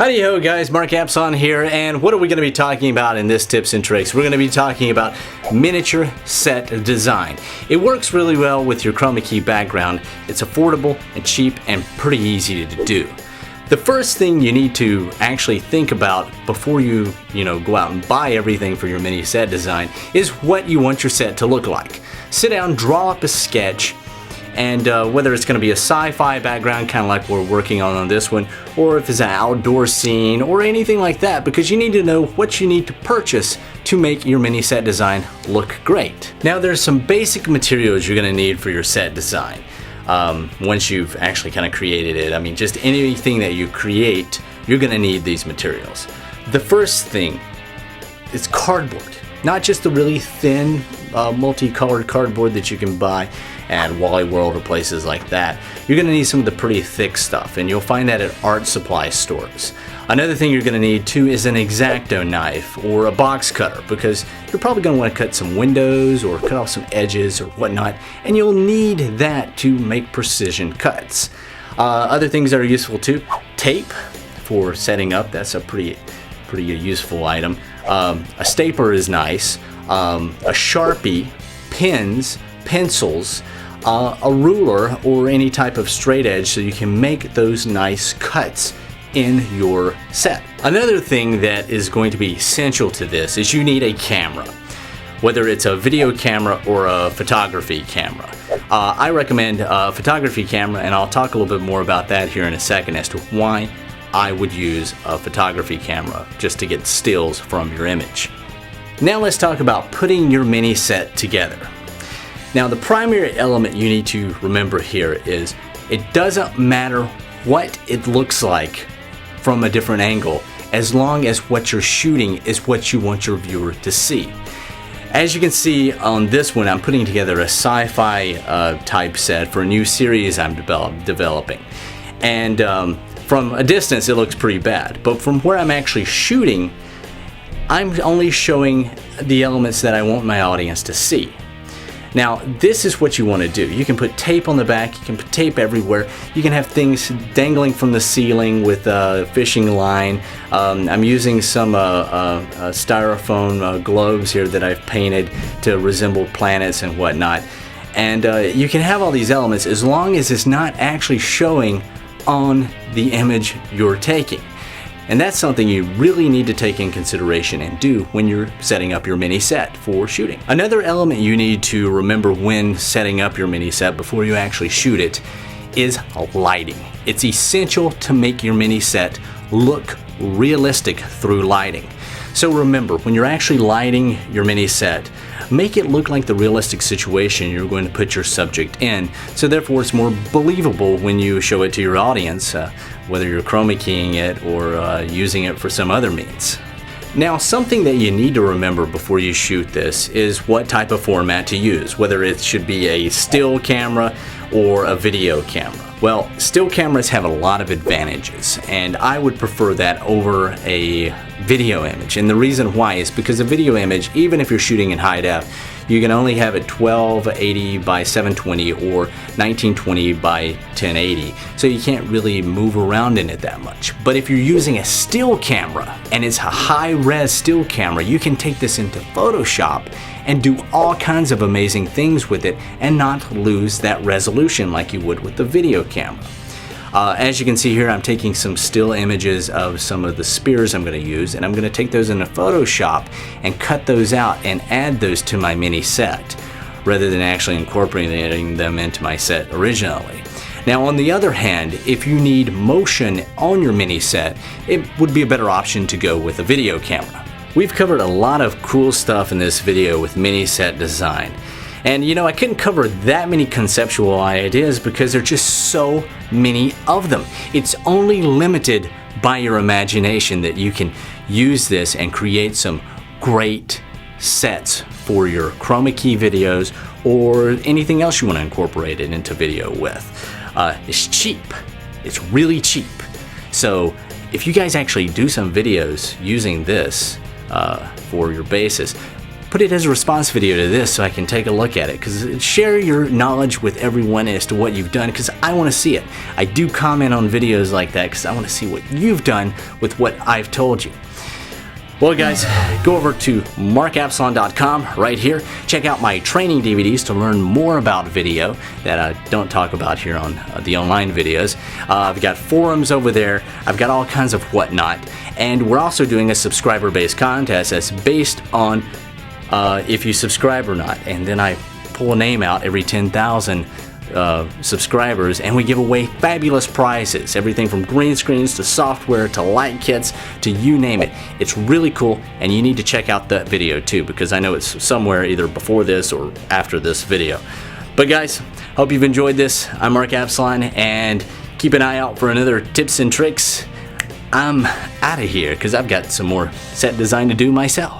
Howdy ho guys, Mark Apson here, and what are we going to be talking about in this tips and tricks? We're going to be talking about miniature set design. It works really well with your Chromakey background. It's affordable and cheap and pretty easy to do. The first thing you need to actually think about before you go out and buy everything for your mini set design is what you want your set to look like. Sit down, draw up a sketch, and whether it's going to be a sci-fi background, kind of like we're working on this one, or if it's an outdoor scene or anything like that, because you need to know what you need to purchase to make your mini set design look great. Now there's some basic materials you're going to need for your set design. Once you've actually kind of created it, I mean, just anything that you create, you're going to need these materials. The first thing is cardboard. Not just the really thin multicolored cardboard that you can buy at Wally World or places like that. You're going to need some of the pretty thick stuff, and you'll find that at art supply stores. Another thing you're going to need too is an X-Acto knife or a box cutter, because you're probably going to want to cut some windows or cut off some edges or whatnot, and you'll need that to make precision cuts. Other things that are useful too: tape for setting up. That's a pretty useful item. A stapler is nice. A Sharpie, pens, pencils, a ruler, or any type of straight edge so you can make those nice cuts in your set. Another thing that is going to be essential to this is you need a camera, whether it's a video camera or a photography camera. I recommend a photography camera, and I'll talk a little bit more about that here in a second as to why I would use a photography camera just to get stills from your image. Now let's talk about putting your mini set together. Now the primary element you need to remember here is it doesn't matter what it looks like from a different angle, as long as what you're shooting is what you want your viewer to see. As you can see on this one, I'm putting together a sci-fi type set for a new series I'm developing. And from a distance it looks pretty bad, but from where I'm actually shooting, I'm only showing the elements that I want my audience to see. Now this is what you want to do. You can put tape on the back, you can put tape everywhere, you can have things dangling from the ceiling with a fishing line. I'm using some styrofoam globes here that I've painted to resemble planets and whatnot. And you can have all these elements as long as it's not actually showing on the image you're taking. And that's something you really need to take in consideration and do when you're setting up your mini set for shooting. Another element you need to remember when setting up your mini set before you actually shoot it is lighting. It's essential to make your mini set look realistic through lighting. So remember, when you're actually lighting your mini set, make it look like the realistic situation you're going to put your subject in, so therefore it's more believable when you show it to your audience, whether you're chroma keying it or using it for some other means. Now, something that you need to remember before you shoot this is what type of format to use, whether it should be a still camera or a video camera. Well, still cameras have a lot of advantages, and I would prefer that over a video image. And the reason why is because a video image, even if you're shooting in high def, you can only have it 1280 by 720 or 1920 by 1080, so you can't really move around in it that much. But if you're using a still camera, and it's a high-res still camera, you can take this into Photoshop and do all kinds of amazing things with it and not lose that resolution like you would with the video camera. As you can see here, I'm taking some still images of some of the spears I'm going to use, and I'm going to take those into Photoshop and cut those out and add those to my mini set, rather than actually incorporating them into my set originally. Now on the other hand, if you need motion on your mini set, it would be a better option to go with a video camera. We've covered a lot of cool stuff in this video with mini set design. And I couldn't cover that many conceptual ideas because there are just so many of them. It's only limited by your imagination that you can use this and create some great sets for your Chromakey videos or anything else you want to incorporate it into video with. It's cheap. It's really cheap. So if you guys actually do some videos using this for your basis, put it as a response video to this so I can take a look at it, because share your knowledge with everyone as to what you've done, because I want to see it. I do comment on videos like that because I want to see what you've done with what I've told you. Well guys, go over to markabsalon.com right here. Check out my training DVDs to learn more about video that I don't talk about here on the online videos. I've got forums over there. I've got all kinds of whatnot. And we're also doing a subscriber-based contest that's based on if you subscribe or not. And then I pull a name out every 10,000 subscribers, and we give away fabulous prizes, everything from green screens to software to light kits to you name it. It's really cool, and you need to check out that video too, because I know it's somewhere either before this or after this video. But guys, hope you've enjoyed this. I'm Mark Absalon, and keep an eye out for another tips and tricks. I'm out of here because I've got some more set design to do myself.